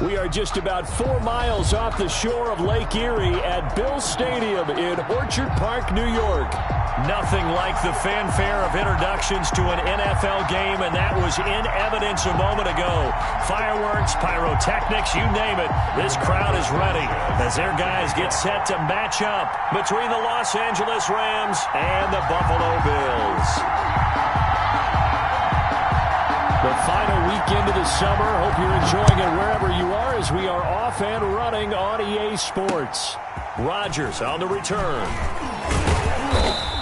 We are just about 4 miles off the shore of Lake Erie at Bill Stadium in Orchard Park, New York. Nothing like the fanfare of introductions to an NFL game, and that was in evidence a moment ago. Fireworks, pyrotechnics, you name it. This crowd is ready as their guys get set to match up between the Los Angeles Rams and the Buffalo Bills. The final weekend of the summer. Hope you're enjoying it wherever you are as we are off and running on EA Sports. Rodgers on the return.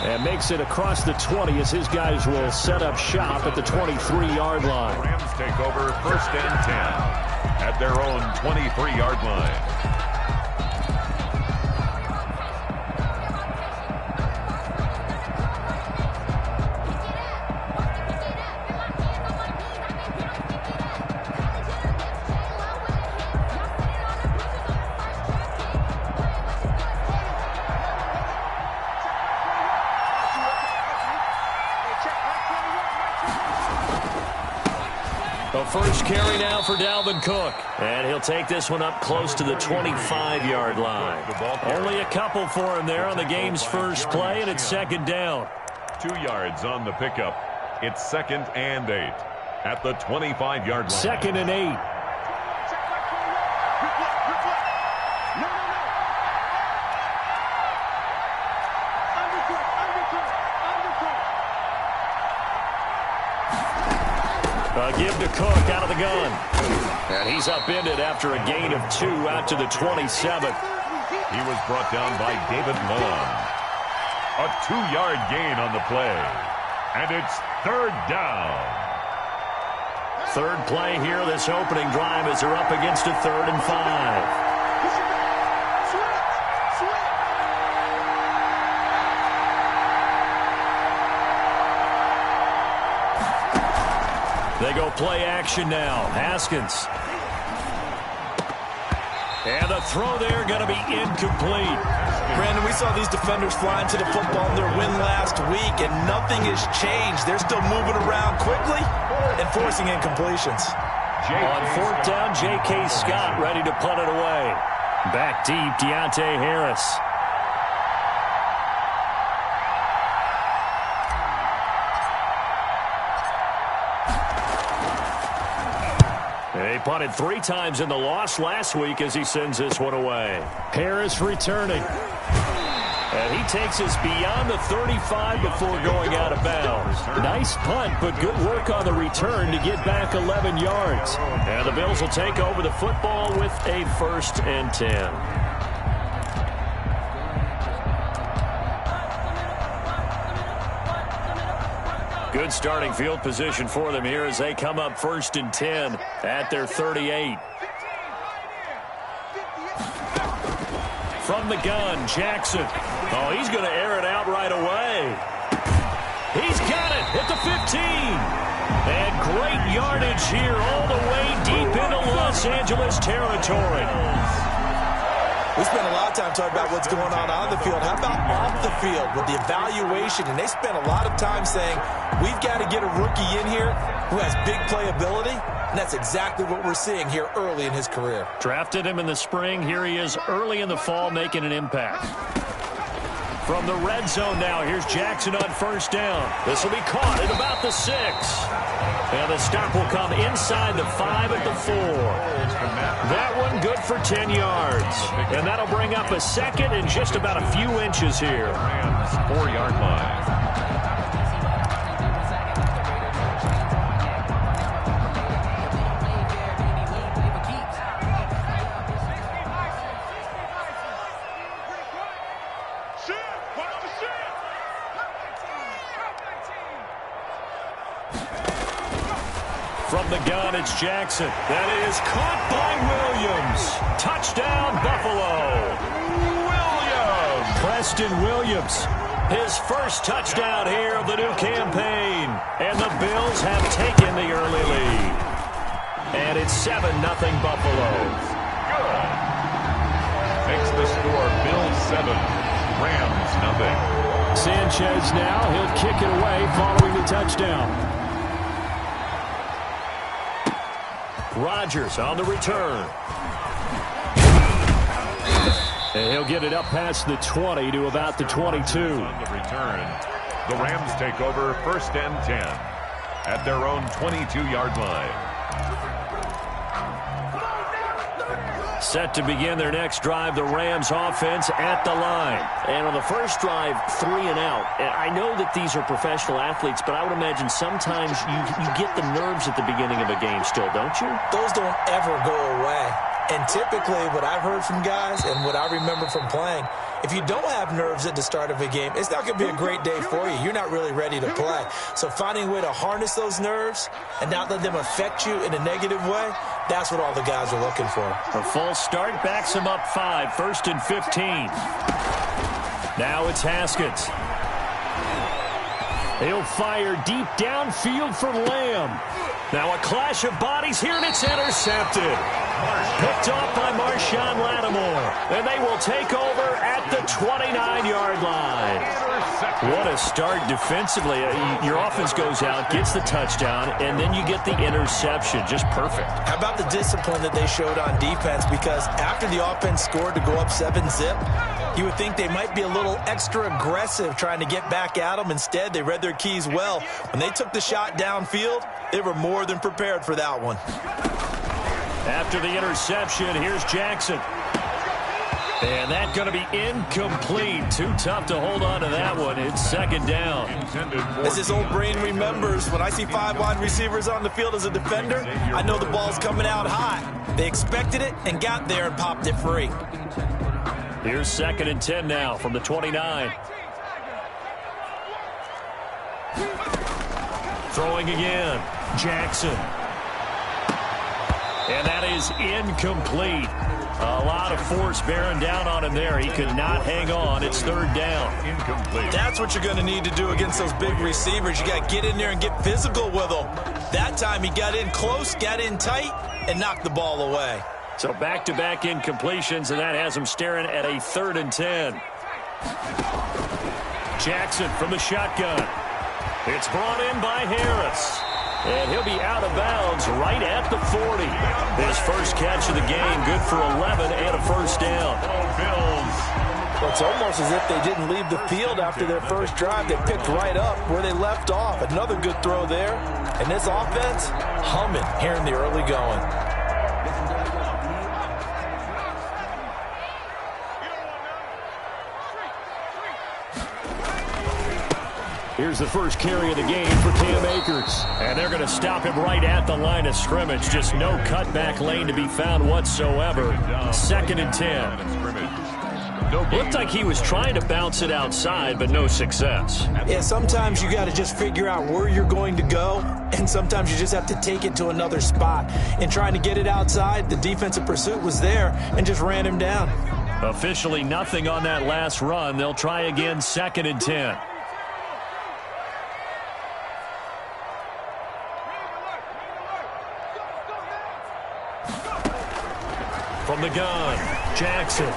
And makes it across the 20 as his guys will set up shop at the 23-yard line. Rams take over 1st and 10 at their own 23-yard line. The first carry now for Dalvin Cook. And he'll take this one up close to the 25-yard line. Only a couple for him there on the game's first play, and it's 2nd down. 2 yards on the pickup. It's 2nd and 8 at the 25-yard line. 2nd and 8. Give to Cook out of the gun. And he's upended after a gain of 2 out to the 27th. He was brought down by David Long. A 2-yard gain on the play. And it's 3rd down. 3rd play here this opening drive as they're up against a 3rd and 5. They go play action now. Haskins. And the throw there going to be incomplete. Brandon, we saw these defenders flying to the football in their win last week, and nothing has changed. They're still moving around quickly and forcing incompletions. On 4th down, J.K. Scott ready to punt it away. Back deep, Deontay Harris. They punted 3 times in the loss last week as he sends this one away. Harris returning. And he takes us beyond the 35 before going out of bounds. Nice punt, but good work on the return to get back 11 yards. And the Bills will take over the football with a 1st and 10. Good starting field position for them here as they come up 1st and 10 at their 38. From the gun, Jackson. Oh, he's going to air it out right away. He's got it at the 15. And great yardage here all the way deep into Los Angeles territory. We spent a lot of time talking about what's going on the field. How about off the field with the evaluation? And they spent a lot of time saying, we've got to get a rookie in here who has big playability. And that's exactly what we're seeing here early in his career. Drafted him in the spring. Here he is early in the fall making an impact. From the red zone now, here's Jackson on 1st down. This will be caught at about the 6. And the stop will come inside the 5 at the 4. That one good for 10 yards. And that'll bring up a 2nd and just about a few inches here. Rams 4-yard line. From the gun, it's Jackson. That is caught by Williams. Touchdown, Buffalo. Williams. Preston Williams. His first touchdown here of the new campaign. And the Bills have taken the early lead. And it's 7-0 Buffalo. Good. Makes the score Bills 7, Rams nothing. Sanchez now. He'll kick it away following the touchdown. Rodgers on the return. And he'll get it up past the 20 to about the 22. On the return, the Rams take over 1st and 10 at their own 22-yard line. Set to begin their next drive, the Rams offense at the line. And on the first drive, 3 and out. And I know that these are professional athletes, but I would imagine sometimes you get the nerves at the beginning of a game still, don't you? Those don't ever go away. And typically what I've heard from guys and what I remember from playing, if you don't have nerves at the start of a game, it's not going to be a great day for you. You're not really ready to play. So finding a way to harness those nerves and not let them affect you in a negative way, that's what all the guys are looking for. A false start backs him up 5, 1st and 15. Now it's Haskins. He'll fire deep downfield for Lamb. Now a clash of bodies here, and it's intercepted. Picked off by Marshawn Lattimore. And they will take over at the 29-yard line. What a start defensively. Your offense goes out, gets the touchdown, and then you get the interception. Just perfect. How about the discipline that they showed on defense? Because after the offense scored to go up 7-zip, you would think they might be a little extra aggressive trying to get back at them. Instead, they read their keys well. When they took the shot downfield, they were more than prepared for that one. After the interception, here's Jackson. And that's going to be incomplete. Too tough to hold on to that one. It's 2nd down. As his old brain remembers, when I see 5 wide receivers on the field as a defender, I know the ball's coming out high. They expected it and got there and popped it free. Here's 2nd and 10 now from the 29. Throwing again. Jackson. And that is incomplete. A lot of force bearing down on him there. He could not hang on. It's 3rd down. Incomplete. That's what you're going to need to do against those big receivers. You got to get in there and get physical with them. That time he got in close, got in tight, and knocked the ball away. So back-to-back incompletions, and that has him staring at a 3rd and 10. Jackson from the shotgun. It's brought in by Harris. And he'll be out of bounds right at the 40. His first catch of the game, good for 11 and a 1st down. Well, it's almost as if they didn't leave the field after their first drive. They picked right up where they left off. Another good throw there. And this offense, humming here in the early going. Here's the first carry of the game for Cam Akers. And they're going to stop him right at the line of scrimmage. Just no cutback lane to be found whatsoever. 2nd and 10. Looked like he was trying to bounce it outside, but no success. Yeah, sometimes you got to just figure out where you're going to go, and sometimes you just have to take it to another spot. And trying to get it outside, the defensive pursuit was there and just ran him down. Officially nothing on that last run. They'll try again, 2nd and 10. From the gun, Jackson.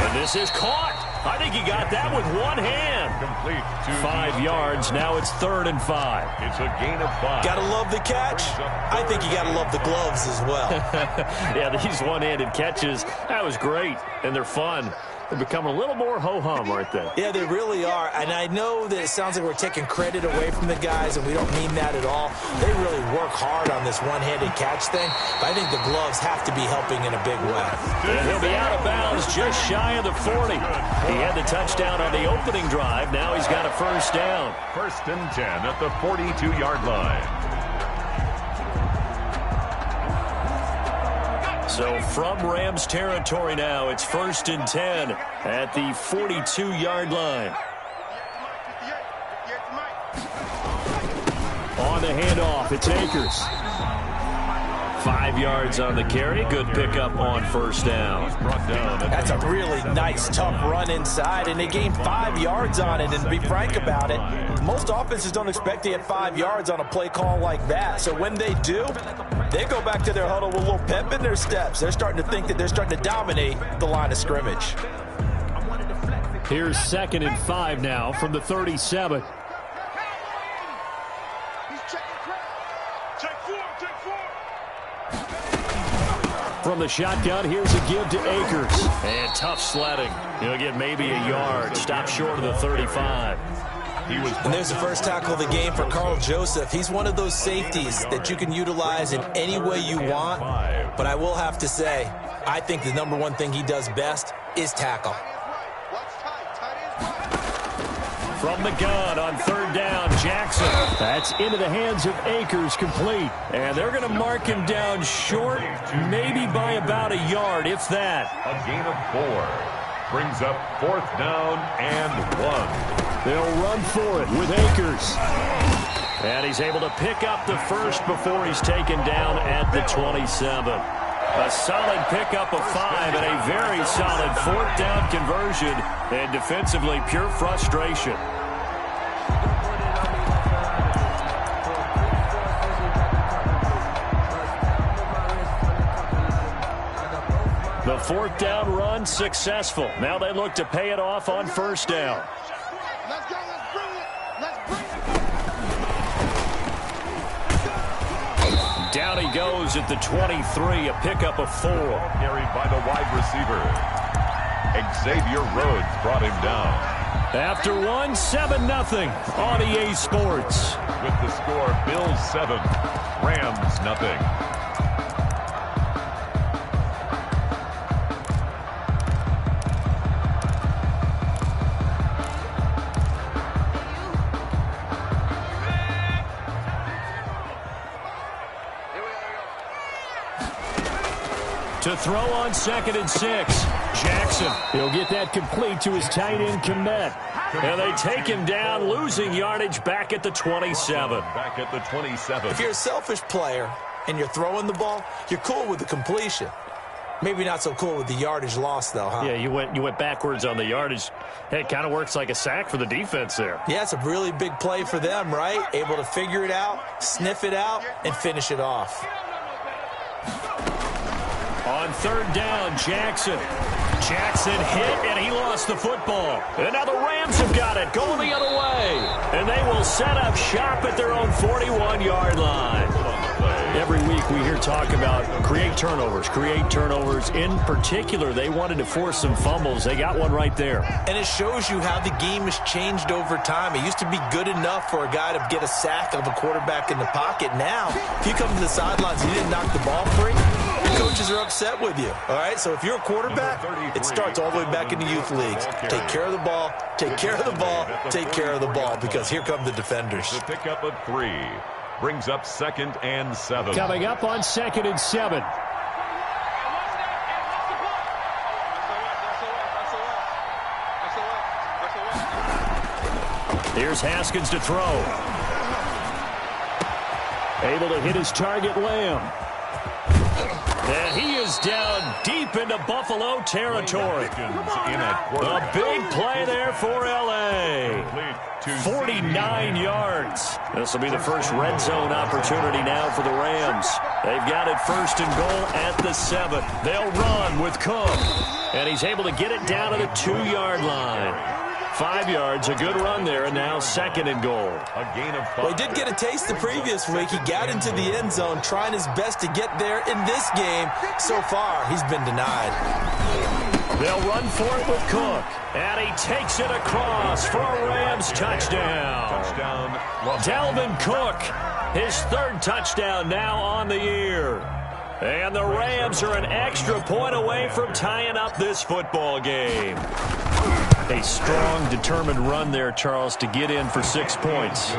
And this is caught. I think he got that with one hand. Complete. 5 yards. Now it's 3rd and 5. It's a gain of 5. Gotta love the catch. I think you gotta love the gloves as well. Yeah, these one-handed catches, that was great. And they're fun. They're becoming a little more ho-hum right there. Yeah, they really are. And I know that it sounds like we're taking credit away from the guys, and we don't mean that at all. They really work hard on this one-handed catch thing. But I think the gloves have to be helping in a big way. And he'll be out of bounds just shy of the 40. He had the touchdown on the opening drive. Now he's got a 1st down. 1st and 10 at the 42-yard line. So from Rams territory now, it's 1st and 10 at the 42-yard line. On the handoff, it's Akers. 5 yards on the carry. Good pickup on 1st down. That's a really nice, tough run inside, and they gained 5 yards on it. And to be frank about it, most offenses don't expect to get 5 yards on a play call like that. So when they do, they go back to their huddle with a little pep in their steps. They're starting to think that they're starting to dominate the line of scrimmage. Here's 2nd and 5 now from the 37. Take 4. From the shotgun, here's a give to Akers. And tough sledding. He'll get maybe a yard. Stop short of the 35. And there's the first tackle of the game for Carl Joseph. He's one of those safeties that you can utilize in any way you want. But I will have to say, I think the number one thing he does best is tackle. From the gun on third down, Jackson. That's into the hands of Akers, complete. And they're going to mark him down short, maybe by about a yard, if that. A gain of 4 brings up 4th down and 1. They'll run for it with Akers. And he's able to pick up the first before he's taken down at the 27. A solid pickup of 5 and a very solid 4th down conversion. And defensively, pure frustration. The 4th down run successful. Now they look to pay it off on first down. Let's go. Let's bring it. Let's bring it. Down he goes at the 23, a pickup of 4. Carried by the wide receiver. Xavier Rhodes brought him down. After 1, 7-0 on EA Sports. With the score, Bills 7, Rams nothing. To throw on 2nd and 6. Jackson. He'll get that complete to his tight end, Komet. And they take him down, losing yardage back at the 27. Back at the 27. If you're a selfish player and you're throwing the ball, you're cool with the completion. Maybe not so cool with the yardage loss, though, huh? Yeah, you went backwards on the yardage. Hey, it kind of works like a sack for the defense there. Yeah, it's a really big play for them, right? Able to figure it out, sniff it out, and finish it off. On third down, Jackson. Jackson hit, and he lost the football. And now the Rams have got it, going the other way. And they will set up shop at their own 41-yard line. Every week we hear talk about create turnovers. In particular, they wanted to force some fumbles. They got one right there. And it shows you how the game has changed over time. It used to be good enough for a guy to get a sack of a quarterback in the pocket. Now, if you come to the sidelines and you didn't knock the ball free, your coaches are upset with you. All right, so if you're a quarterback, it starts all the way back in the youth leagues. Take care of the ball, take care of the ball, take care of the ball, because here come the defenders. The pickup of 3 brings up 2nd and 7. Coming up on 2nd and 7. Here's Haskins to throw. Able to hit his target, Lamb. And he is down deep into Buffalo territory. A big play there for L.A. 49 yards. This will be the first red zone opportunity now for the Rams. They've got it 1st and goal at the 7. They'll run with Cook. And he's able to get it down to the 2-yard line. 5 yards, a good run there, and now 2nd and goal. A gain of 5. Well, he did get a taste the previous week. He got into the end zone, trying his best to get there in this game. So far, he's been denied. They'll run for it with Cook. And he takes it across for a Rams touchdown. Dalvin Cook, his 3rd touchdown now on the year. And the Rams are an extra point away from tying up this football game. A strong, determined run there, Charles, to get in for 6 points.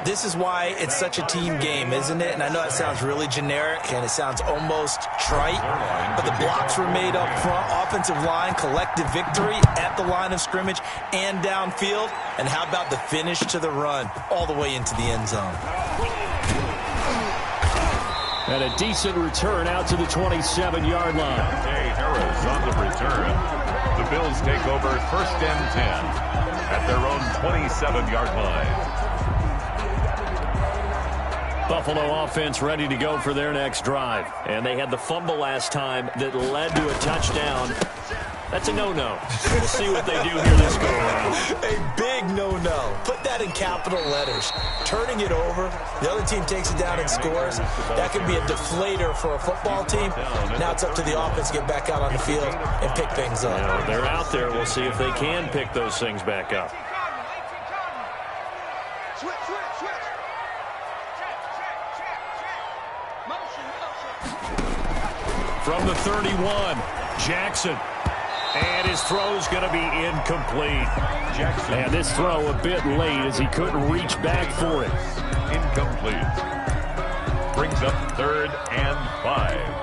This is why it's such a team game, isn't it? And I know it sounds really generic and it sounds almost trite, but the blocks were made up front, offensive line, collective victory at the line of scrimmage and downfield. And how about the finish to the run all the way into the end zone? And a decent return out to the 27-yard line. Jay Harris on the return. The Bills take over 1st and 10 at their own 27-yard line. Buffalo offense ready to go for their next drive. And they had the fumble last time that led to a touchdown. That's a no-no. We'll see what they do here this go-around. A big no-no. Put that in capital letters. Turning it over, the other team takes it down and scores. That can be a deflator for a football team. Now it's up to the offense to get back out on the field and pick things up. Yeah, they're out there. We'll see if they can pick those things back up. From the 31, Jackson. And his throw's going to be incomplete. Jackson. And this throw a bit late as he couldn't reach back for it. Incomplete. Brings up 3rd and 5.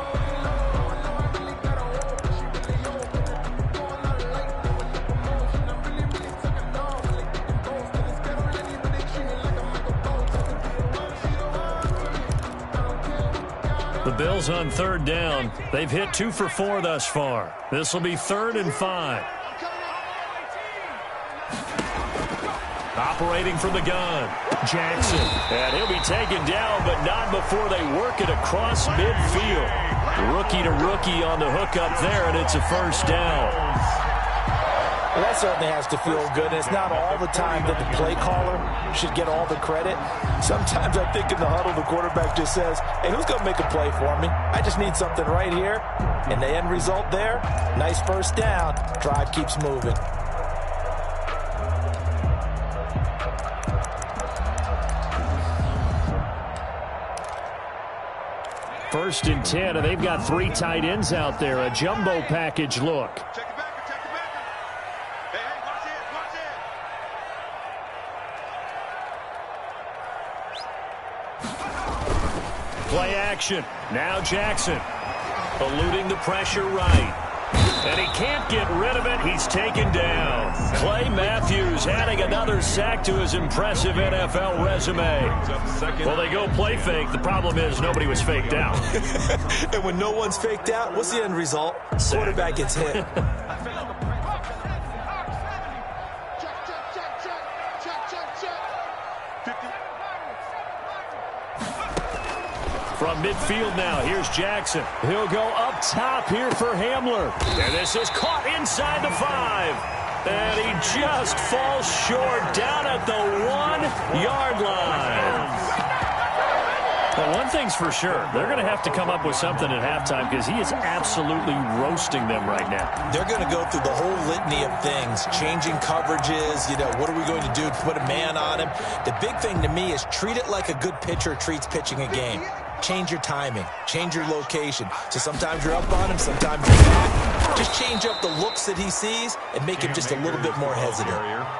The Bills on 3rd down. They've hit 2 for 4 thus far. This will be 3rd and 5. Operating from the gun, Jackson. And he'll be taken down, but not before they work it across midfield. Rookie to rookie on the hook up there, and it's a 1st down. Well, that certainly has to feel good, and it's not all the time that the play caller should get all the credit. Sometimes I think in the huddle, the quarterback just says, hey, who's going to make a play for me? I just need something right here. And the end result there, nice 1st down. Drive keeps moving. First and 10, and they've got 3 tight ends out there. A jumbo package look. Play action. Now Jackson. Eluding the pressure right. And he can't get rid of it. He's taken down. Clay Matthews adding another sack to his impressive NFL resume. Well, they go play fake. The problem is nobody was faked out. And when no one's faked out, what's the end result? Quarterback gets hit. From midfield now, here's Jackson. He'll go up top here for Hamler. And this is caught inside the 5. And he just falls short down at the 1-yard line. Well, one thing's for sure. They're going to have to come up with something at halftime because he is absolutely roasting them right now. They're going to go through the whole litany of things, changing coverages, what are we going to do to put a man on him? The big thing to me is treat it like a good pitcher treats pitching a game. Change your timing. Change your location. So sometimes you're up on him, sometimes you're not. Just change up the looks that he sees and make him just a little bit more hesitant.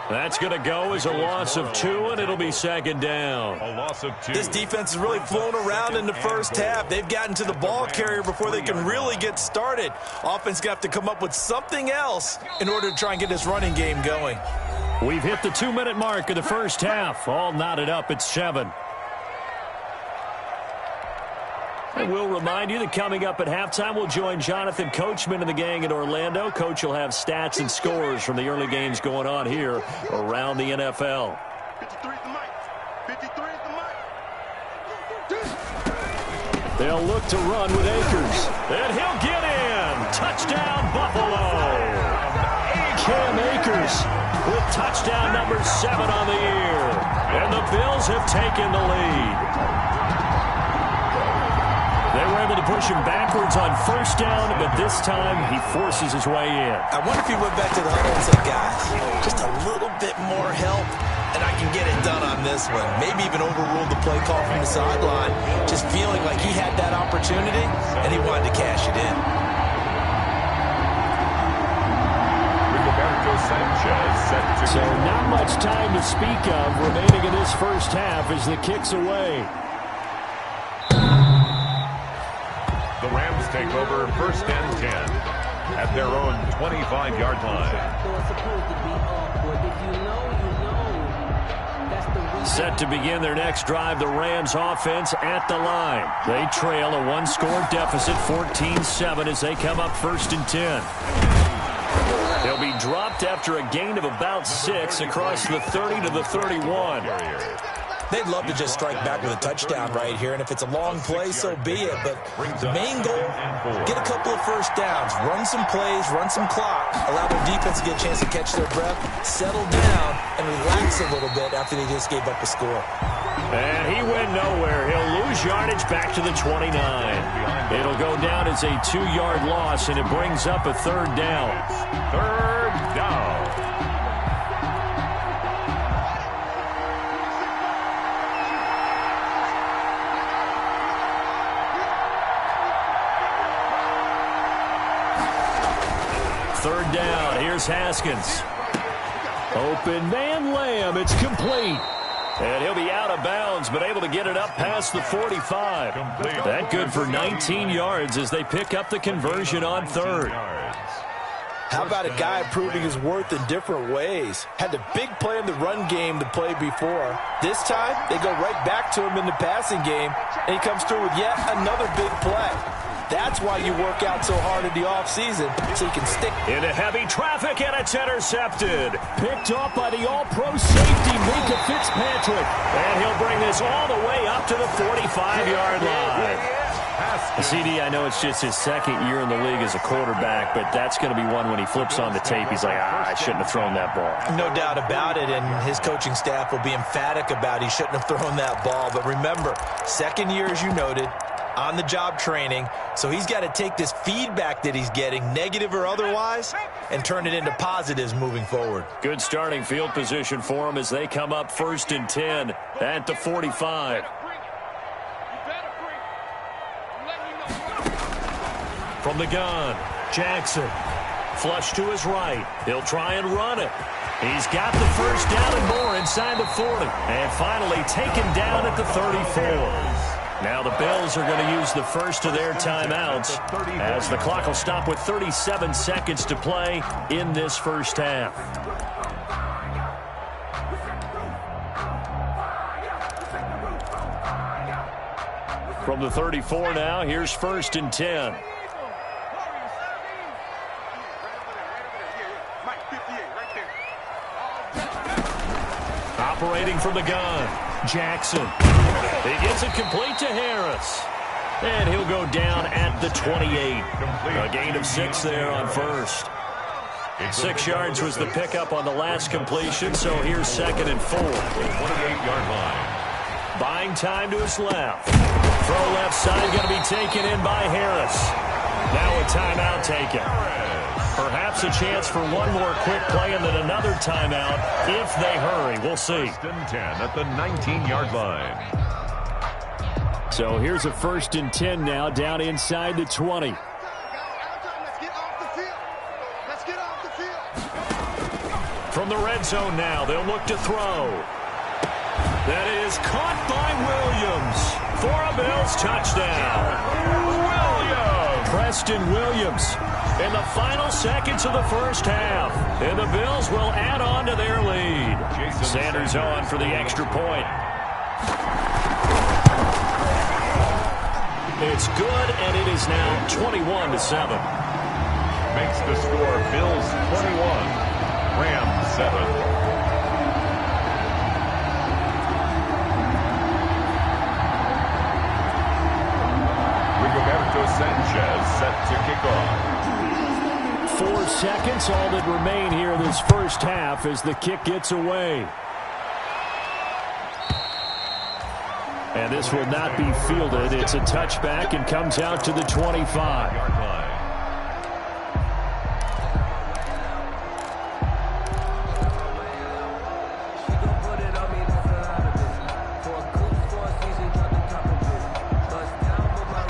That's going to go as a loss of 2, and it'll be 2nd down. A loss of 2. This defense has really flown around in the first half. They've gotten to the ball carrier before they can really get started. Offense got to come up with something else in order to try and get this running game going. We've hit the 2-minute mark of the first half. All knotted up at 7. And we'll remind you that coming up at halftime, we'll join Jonathan Coachman and the gang in Orlando. Coach will have stats and scores from the early games going on here around the NFL. 53 is the mic. 53 is the mic. They'll look to run with Akers. And he'll get in. Touchdown, Buffalo. Cam Akers with touchdown number 7 on the year. And the Bills have taken the lead. They were able to push him backwards on 1st down, but this time he forces his way in. I wonder if he went back to the huddle and said, guys, just a little bit more help, and I can get it done on this one. Maybe even overruled the play call from the sideline, just feeling like he had that opportunity, and he wanted to cash it in. So not much time to speak of remaining in this first half as the kick's away. The Rams take over 1st and 10 at their own 25-yard line. Set to begin their next drive, the Rams offense at the line. They trail a 1-score deficit, 14-7 as they come up 1st and 10. They'll be dropped after a gain of about 6 across the 30 to the 31. They'd love to just strike back with a touchdown right here, and if it's a long play, so be it. But the main goal, get a couple of first downs, run some plays, run some clock, allow their defense to get a chance to catch their breath, settle down, and relax a little bit after they just gave up a score. And he went nowhere. He'll lose yardage back to the 29. It'll go down as a 2-yard loss, and it brings up a third down. Third down. Third down. Here's Haskins. Open man Lamb. It's complete. And he'll be out of bounds, but able to get it up past the 45. That good for 19 yards as they pick up the conversion on third. How about a guy proving his worth in different ways? Had the big play in the run game to play before. This time, they go right back to him in the passing game, and he comes through with yet another big play. That's why you work out so hard in the offseason, so you can stick. Into heavy traffic, and it's intercepted. Picked off by the all-pro safety, Minka Fitzpatrick. And he'll bring this all the way up to the 45-yard line. CD, I know it's just his second year in the league as a quarterback, but that's going to be one when he flips on the tape. He's like, I shouldn't have thrown that ball. No doubt about it, and his coaching staff will be emphatic about he shouldn't have thrown that ball. But remember, second year, as you noted, on-the-job training, so he's got to take this feedback that he's getting, negative or otherwise, and turn it into positives moving forward. Good starting field position for him as they come up 1st and 10 at the 45. From the gun, Jackson. Flush to his right. He'll try and run it. He's got the first down and more inside the 40. And finally taken down at the 34. Now the Bills are going to use the first of their timeouts as the clock will stop with 37 seconds to play in this first half. From the 34 now, here's 1st and 10. Operating from the gun, Jackson. He gets it complete to Harris. And he'll go down at the 28. A gain of 6 there on first. 6 yards was the pickup on the last completion, so here's 2nd and 4. 28-yard line. Buying time to his left. Throw left side going to be taken in by Harris. Now a timeout taken. Perhaps a chance for one more quick play and then another timeout if they hurry. We'll see. 1st and 10 at the 19-yard line. So here's a 1st and 10 now down inside the 20. From the red zone now, they'll look to throw. That is caught by Williams for a Bills touchdown. Williams! Preston Williams in the final seconds of the first half. And the Bills will add on to their lead. Sanders on for the extra point. It's good, and it is now 21-7. Makes the score Bills 21, Rams 7. Sanchez set to kick off. 4 seconds, all that remain here in this first half as the kick gets away. And this will not be fielded. It's a touchback and comes out to the 25.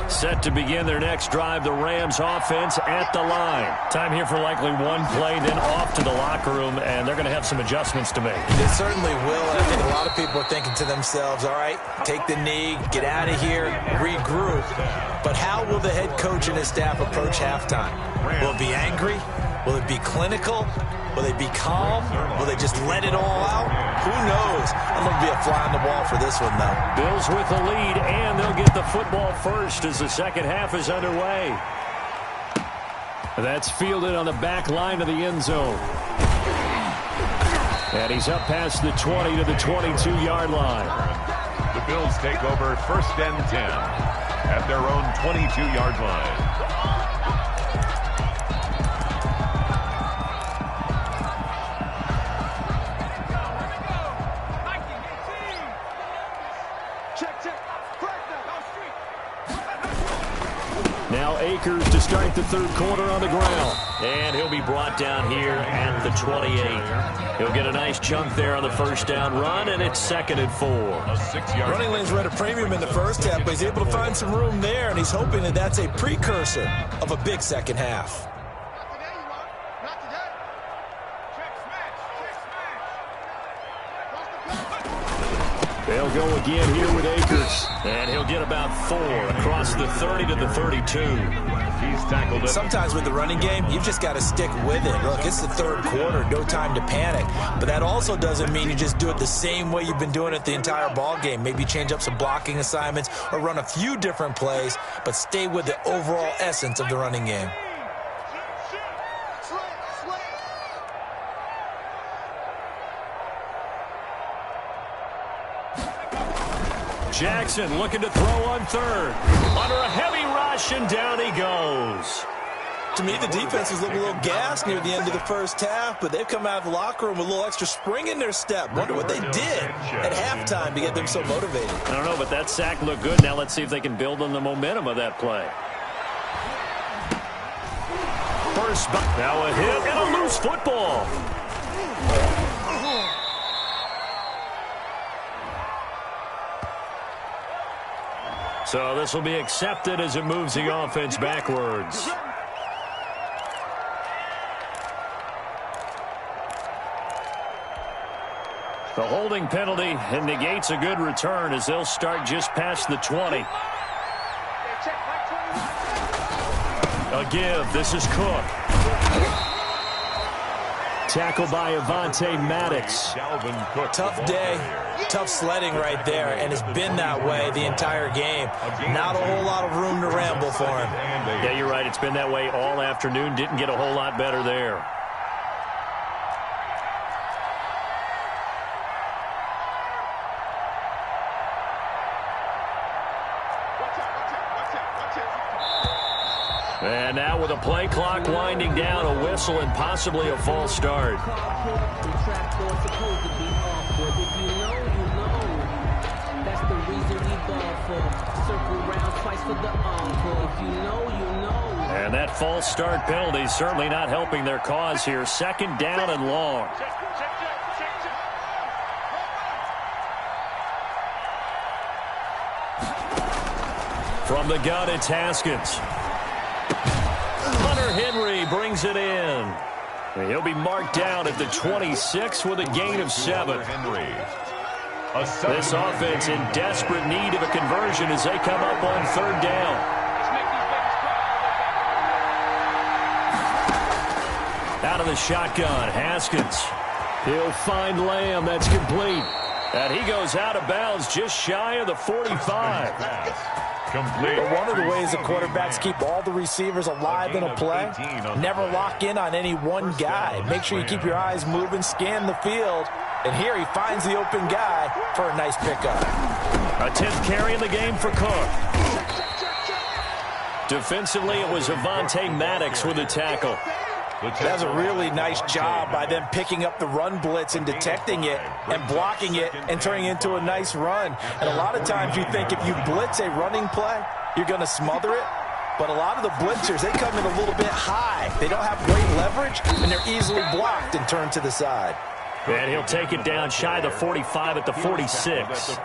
Set to begin their next drive, the Rams offense at the line. Time here for likely one play, then off to the locker room, and they're going to have some adjustments to make. They certainly will, and I think a lot of people are thinking to themselves, all right, take the knee, get out of here, regroup. But how will the head coach and his staff approach halftime? Will it be angry? Will it be clinical? Will they be calm? Will they just let it all out? Who knows? I'm going to be a fly on the wall for this one, though. Bills with the lead, and they'll get the football first as the second half is underway. That's fielded on the back line of the end zone. And he's up past the 20 to the 22-yard line. Bills take over 1st and 10 at their own 22-yard line. Now Akers to start the third quarter on the ground. And he'll be brought down here at the 28. He'll get a nice chunk there on the first down run, and it's 2nd and 4. Running lanes were at a premium in the first half, but he's able to find some room there, and he's hoping that that's a precursor of a big second half. They'll go again here with Akers. And he'll get about 4 across the 30 to the 32. He's tackled it. Sometimes with the running game, you've just got to stick with it. Look, it's the third quarter, no time to panic. But that also doesn't mean you just do it the same way you've been doing it the entire ball game. Maybe change up some blocking assignments or run a few different plays, but stay with the overall essence of the running game. Jackson looking to throw on third. Under a heavy rush, and down he goes. To me, the defense was looking a little gassed near the end of the first half, but they've come out of the locker room with a little extra spring in their step. Wonder what they did at halftime to get them so motivated. I don't know, but that sack looked good. Now let's see if they can build on the momentum of that play. First, now a hit and a loose football. So this will be accepted as it moves the offense backwards. The holding penalty and negates a good return as they'll start just past the 20. A give. This is Cook. Tackled by Avonte Maddox. Tough day, tough sledding right there, and it's been that way the entire game. Not a whole lot of room to ramble for him. Yeah, you're right. It's been that way all afternoon. Didn't get a whole lot better there. And now with a play clock winding down, a whistle and possibly a false start. And that false start penalty is certainly not helping their cause here. 2nd down and long. From the gun, it's Haskins. Hunter Henry brings it in. He'll be marked down at the 26 with a gain of 7. This offense in desperate need of a conversion as they come up on 3rd down. Out of the shotgun, Haskins. He'll find Lamb. That's complete. And he goes out of bounds just shy of the 45. Complete. But one of the ways the quarterbacks keep all the receivers alive in a play, never lock in on any one guy. Make sure you keep your eyes moving, scan the field. And here he finds the open guy for a nice pickup. A 10th carry in the game for Cook. Defensively, it was Avonte Maddox with the tackle. That's a really nice job by them picking up the run blitz and detecting it and blocking it and turning it into a nice run. And a lot of times you think if you blitz a running play, you're going to smother it. But a lot of the blitzers, they come in a little bit high. They don't have great leverage, and they're easily blocked and turned to the side. And he'll take it down shy of the 45 at the 46.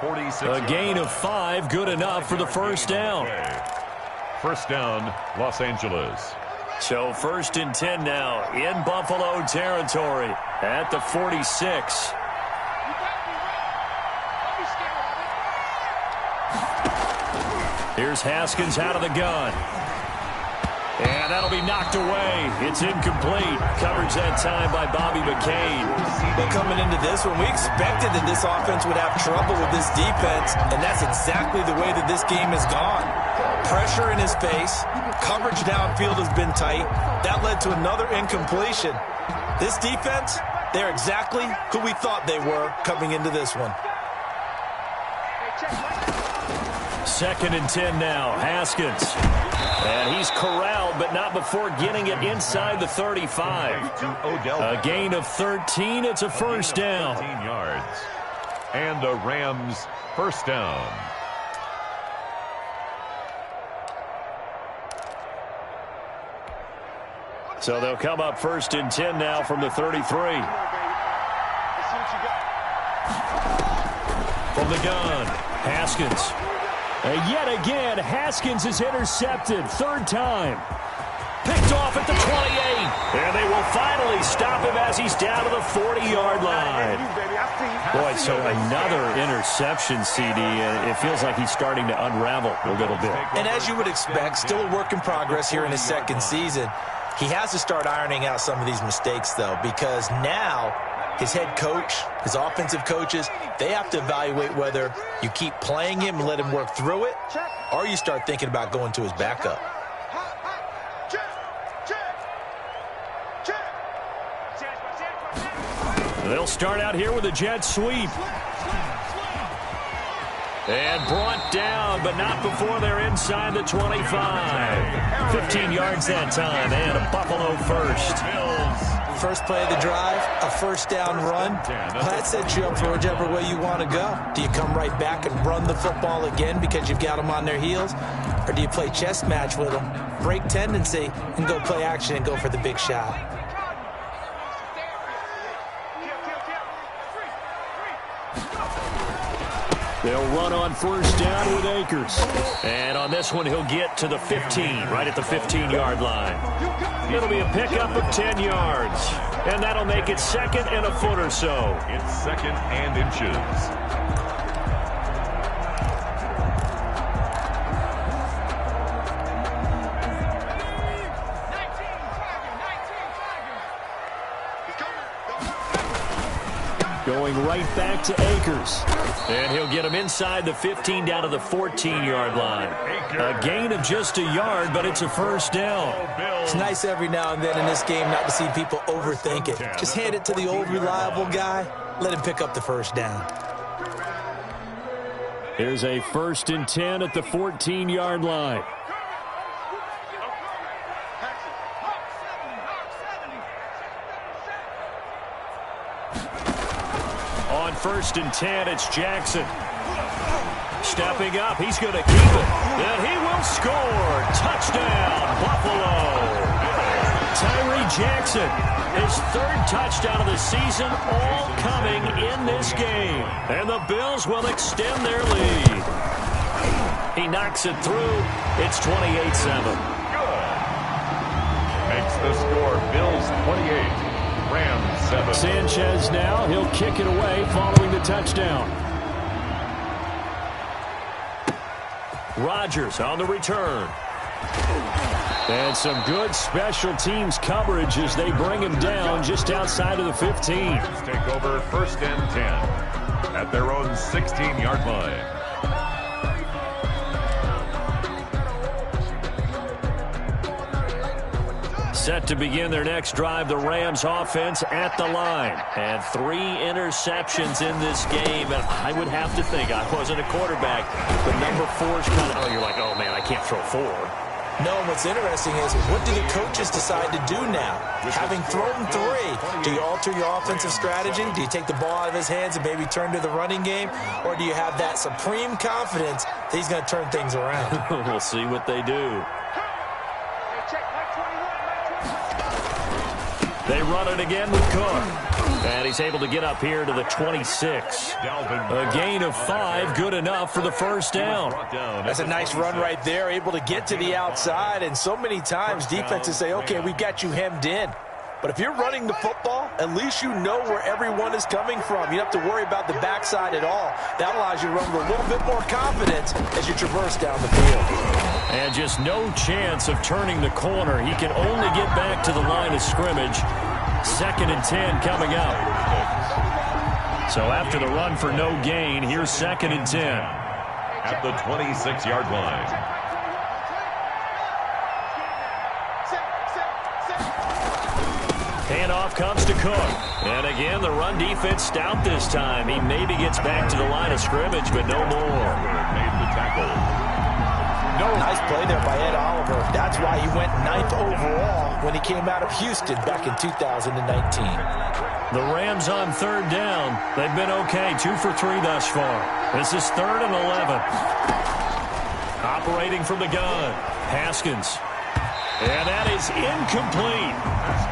A gain of 5, good enough for the first down. First down, Los Angeles. So 1st and 10 now in Buffalo territory at the 46. Here's Haskins out of the gun. And that'll be knocked away. It's incomplete. Coverage that time by Bobby McCain. But coming into this one, we expected that this offense would have trouble with this defense, and that's exactly the way that this game has gone. Pressure in his face. Coverage downfield has been tight. That led to another incompletion. This defense, they're exactly who we thought they were coming into this one. 2nd and 10 now. Haskins. And he's corralled, but not before getting it inside the 35. A gain of 13. It's a first down. 13 yards. And the Rams first down. So they'll come up 1st and 10 now from the 33. From the gun, Haskins. And yet again, Haskins is intercepted. 3rd time. Picked off at the 28. And they will finally stop him as he's down to the 40-yard line. Boy, so another interception, CD, and it feels like he's starting to unravel a little bit. And as you would expect, still a work in progress here in his 2nd season. He has to start ironing out some of these mistakes, though, because now his head coach, his offensive coaches, they have to evaluate whether you keep playing him and let him work through it, or you start thinking about going to his backup. They'll start out here with a jet sweep. And brought down, but not before they're inside the 25. 15 yards that time, and a Buffalo first. First play of the drive, a first down run. Well, that sets you up for whichever way you want to go. Do you come right back and run the football again because you've got them on their heels? Or do you play chess match with them, break tendency, and go play action and go for the big shot? They'll run on first down with Akers. And on this one, he'll get to the 15, right at the 15-yard line. It'll be a pickup of 10 yards. And that'll make it 2nd and a foot or so. It's 2nd and inches. Going right back to Akers. And he'll get him inside the 15 down to the 14-yard line. A gain of just a yard, but it's a first down. It's nice every now and then in this game not to see people overthink it. Just hand it to the old reliable guy. Let him pick up the first down. Here's a 1st and 10 at the 14-yard line. On 1st and 10, it's Jackson. Stepping up, he's going to keep it. And he will score. Touchdown, Buffalo. Tyree Jackson, his 3rd touchdown of the season, all coming in this game. And the Bills will extend their lead. He knocks it through. It's 28-7. Good. Makes the score Bills 28. Rams 7. Sanchez now, he'll kick it away following the touchdown. Rodgers on the return. And some good special teams coverage as they bring him down just outside of the 15. Take over 1st and 10 at their own 16-yard line. Set to begin their next drive, the Rams offense at the line. And 3 interceptions in this game. And I would have to think, I wasn't a quarterback, but number 4 is kind of, you're like, oh, man, I can't throw 4. No, what's interesting is, what do the coaches decide to do now? Having thrown 3, do you alter your offensive strategy? Do you take the ball out of his hands and maybe turn to the running game? Or do you have that supreme confidence that he's going to turn things around? We'll see what they do. They run it again with Cook. And he's able to get up here to the 26. A gain of 5, good enough for the first down. That's a nice run right there, able to get to the outside. And so many times defenses say, okay, we've got you hemmed in. But if you're running the football, at least you know where everyone is coming from. You don't have to worry about the backside at all. That allows you to run with a little bit more confidence as you traverse down the field. And just no chance of turning the corner. He can only get back to the line of scrimmage. 2nd and 10 coming up. So after the run for no gain, here's 2nd and 10. At the 26-yard line. Handoff comes to Cook. And again, the run defense stout this time. He maybe gets back to the line of scrimmage, but no more. Made the tackle. Nice play there by Ed Oliver. That's why he went 9th overall when he came out of Houston back in 2019. The Rams on 3rd down. They've been okay, 2 for 3 thus far. This is 3rd and 11. Operating from the gun, Haskins. And that is incomplete.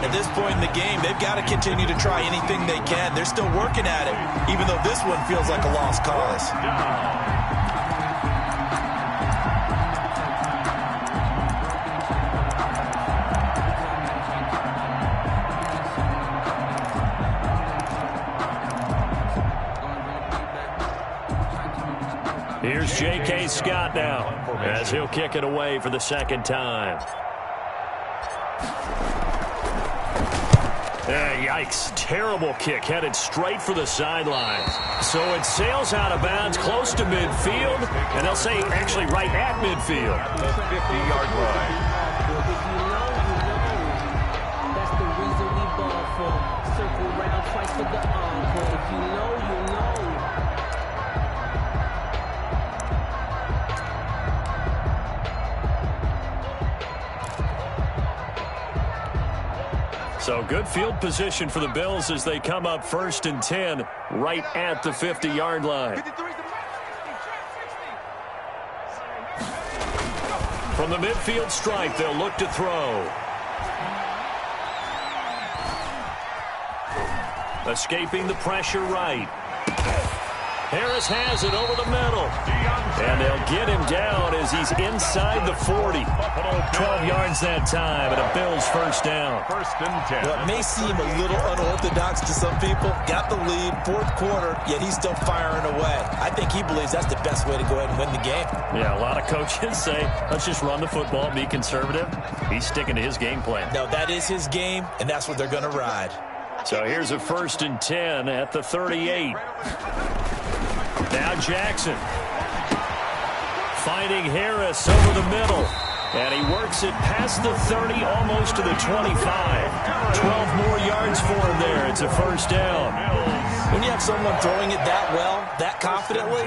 At this point in the game, they've got to continue to try anything they can. They're still working at it, even though this one feels like a lost cause. Here's J.K. Scott now as he'll kick it away for the 2nd time. Yikes. Terrible kick headed straight for the sidelines. So it sails out of bounds close to midfield, and they'll say actually right at midfield. The 50-yard line. That's the reason we ball for. Circle round twice for the encore. If you know, you know. So good field position for the Bills as they come up 1st and 10 right at the 50-yard line. From the midfield stripe, they'll look to throw. Escaping the pressure right. Harris has it over the middle. And they'll get him down as he's inside the 40. 12 yards that time, and a Bills 1st down. 1st and 10. Well, it may seem a little unorthodox to some people. Got the lead, 4th quarter, yet he's still firing away. I think he believes that's the best way to go ahead and win the game. Yeah, a lot of coaches say, let's just run the football, be conservative. He's sticking to his game plan. No, that is his game, and that's what they're going to ride. So here's a 1st and 10 at the 38. Now Jackson. Finding Harris over the middle. And he works it past the 30, almost to the 25. 12 more yards for him there. It's a 1st down. When you have someone throwing it that well, that confidently,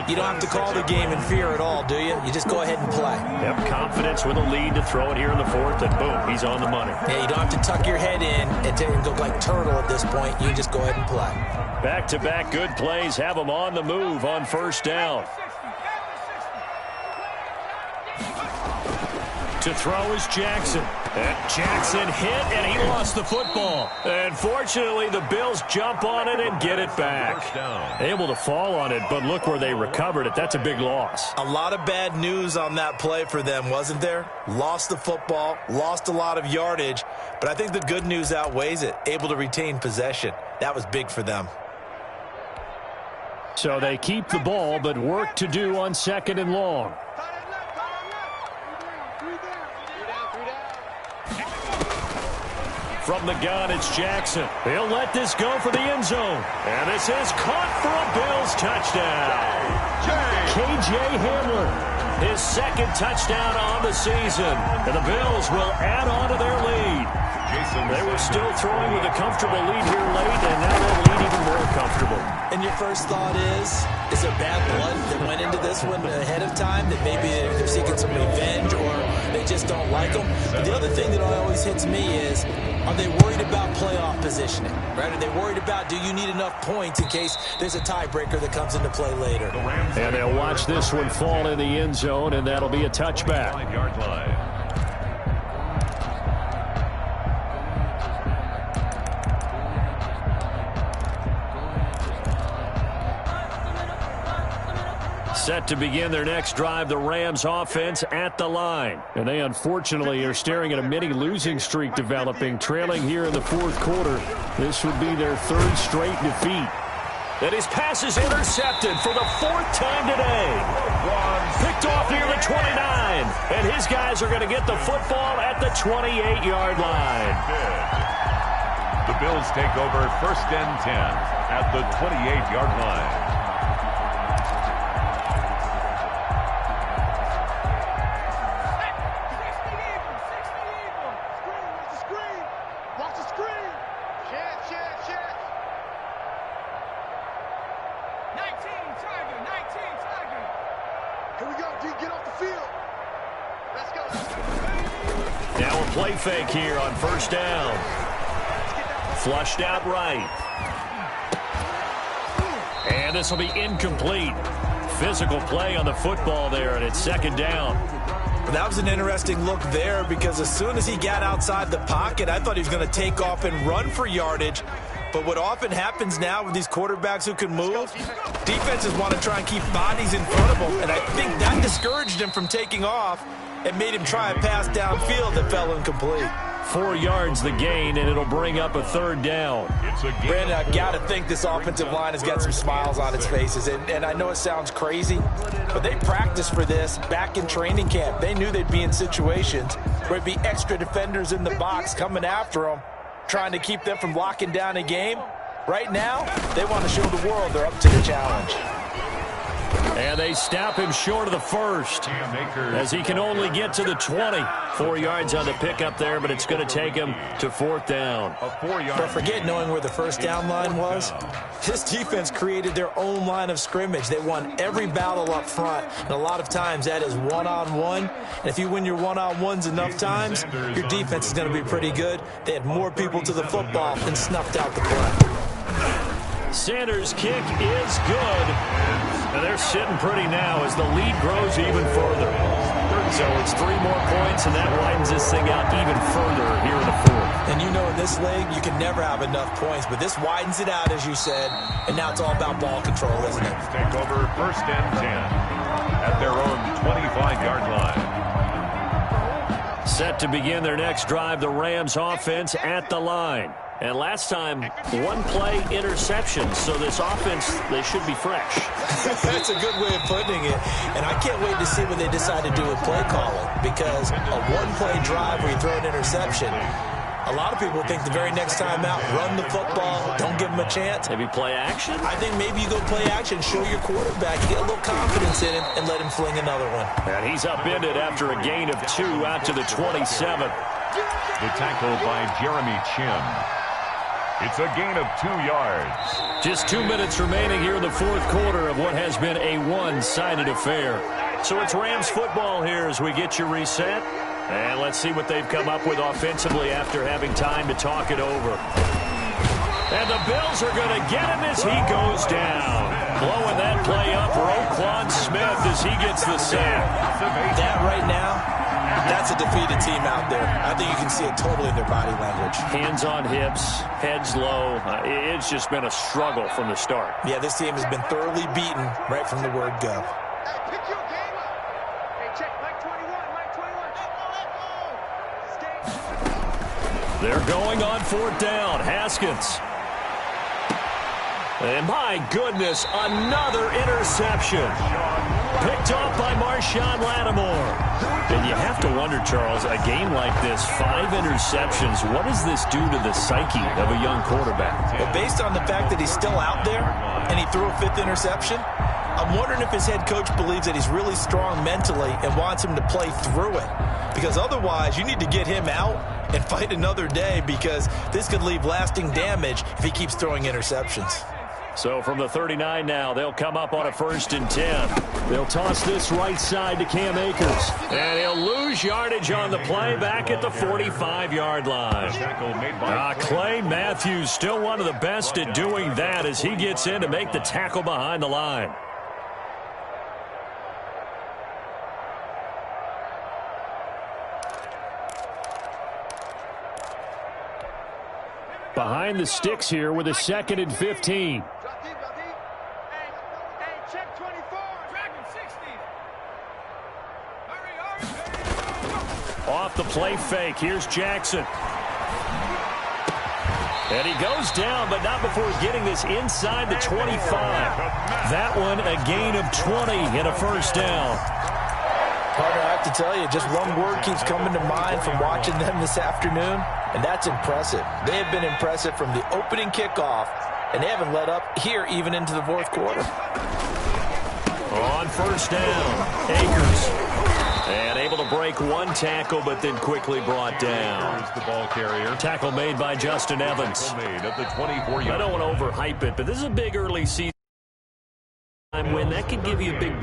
you don't have to call the game in fear at all, do you? You just go ahead and play. Yep, confidence with a lead to throw it here in the 4th, and boom, he's on the money. Yeah, you don't have to tuck your head in and go like turtle at this point. You just go ahead and play. Back-to-back good plays have him on the move on 1st down. To throw is Jackson. And Jackson hit, and he lost the football. And fortunately, the Bills jump on it and get it back. Able to fall on it, but look where they recovered it. That's a big loss. A lot of bad news on that play for them, wasn't there? Lost the football, lost a lot of yardage, but I think the good news outweighs it. Able to retain possession. That was big for them. So they keep the ball, but work to do on 2nd and long. From the gun, it's Jackson. He'll let this go for the end zone. And this is caught for a Bills touchdown. K.J. Hamler, his 2nd touchdown on the season. And the Bills will add on to their lead. They were still throwing with a comfortable lead here late, and now they'll lead even more comfortable. And your first thought is there bad blood that went into this one ahead of time, that maybe they're seeking some revenge or they just don't like them? But the other thing that always hits me is, are they worried about playoff positioning? Right? Are they worried about, do you need enough points in case there's a tiebreaker that comes into play later? And they'll watch this one fall in the end zone, and that'll be a touchback. 5-yard line. Set to begin their next drive, the Rams offense at the line. And they unfortunately are staring at a mini losing streak developing, trailing here in the 4th quarter. This would be their 3rd straight defeat. And his pass is intercepted for the 4th time today. Picked off near the 29. And his guys are going to get the football at the 28-yard line. The Bills take over 1st and 10 at the 28-yard line. Watch the screen. Chance. 19 Tiger. Here we go, D. Get off the field. Let's go. Now a play fake here on first down. Flushed out right. And this will be incomplete. Physical play on the football there, and it's second down. That was an interesting look there because as soon as he got outside the pocket, I thought he was going to take off and run for yardage. But what often happens now with these quarterbacks who can move, defenses want to try and keep bodies in front of them, and I think that discouraged him from taking off and made him try a pass downfield that fell incomplete. 4 yards the gain, and it'll bring up a third down. Brandon, I've got to think this offensive line has got some smiles on its faces, and I know it sounds crazy, but they practiced for this back in training camp. They knew they'd be in situations where there'd be extra defenders in the box coming after them, trying to keep them from locking down a game. Right now, they want to show the world they're up to the challenge. And they stop him short of the first as he can only get to the 20. 4 yards on the pickup there, but it's going to take him to fourth down. But forget knowing where the first down line was. This defense created their own line of scrimmage. They won every battle up front, and a lot of times that is one-on-one. And if you win your one-on-ones enough times, your defense is going to be pretty good. They had more people to the football and snuffed out the play. Sanders' kick is good. And they're sitting pretty now as the lead grows even further. So it's 3 more points, and that widens this thing out even further here in the fourth. And you know in this league, you can never have enough points, but this widens it out, as you said, and now it's all about ball control, isn't it? Take over first and 10 at their own 25-yard line. Set to begin their next drive, the Rams offense at the line. And last time, 1-play interception, so this offense, they should be fresh. That's a good way of putting it. And I can't wait to see what they decide to do with play calling, because a 1-play drive where you throw an interception, a lot of people think the very next time out, run the football, don't give them a chance. Maybe play action? I think maybe you go play action, show your quarterback, get a little confidence in him, and let him fling another one. And he's upended after a gain of 2 out to the 27. The tackle by Jeremy Chin. It's a gain of 2 yards. Just 2 minutes remaining here in the fourth quarter of what has been a one-sided affair. So it's Rams football here as we get you reset. And let's see what they've come up with offensively after having time to talk it over. And the Bills are going to get him as he goes down. Blowing that play up, Roquan Smith as he gets the sack. That right now, that's a defeated team out there. I think you can see it totally in their body language. Hands on hips, heads low. It's just been a struggle from the start. Yeah, this team has been thoroughly beaten right from the word go. Hey, pick your game up. Hey, check Mike 21. They're going on fourth down. Haskins. And my goodness, another interception. Picked off by Marshawn Lattimore. And you have to wonder, Charles, a game like this, 5 interceptions, what does this do to the psyche of a young quarterback? Well, based on the fact that he's still out there and he threw a 5th interception, I'm wondering if his head coach believes that he's really strong mentally and wants him to play through it. Because otherwise, you need to get him out and fight another day, because this could leave lasting damage if he keeps throwing interceptions. So from the 39 now, they'll come up on a 1st and 10. They'll toss this right side to Cam Akers. And he'll lose yardage on the play back at the 45-yard line. Clay Matthews, still one of the best at doing that as he gets in to make the tackle behind the line. Behind the sticks here with a 2nd and 15. Check 24. Dragon 60. Off the play fake. Here's Jackson. And he goes down, but not before getting this inside the 25. That one a gain of 20 and a 1st down. Partner, I have to tell you, just one word keeps coming to mind from watching them this afternoon, and that's impressive. They have been impressive from the opening kickoff, and they haven't let up here even into the fourth quarter. On 1st down, Akers. And able to break one tackle, but then quickly brought down. Here's the ball carrier. Tackle made by Justin Evans. Made at the 24-yard. I don't want to overhype it, but this is a big early season win. That could give you a big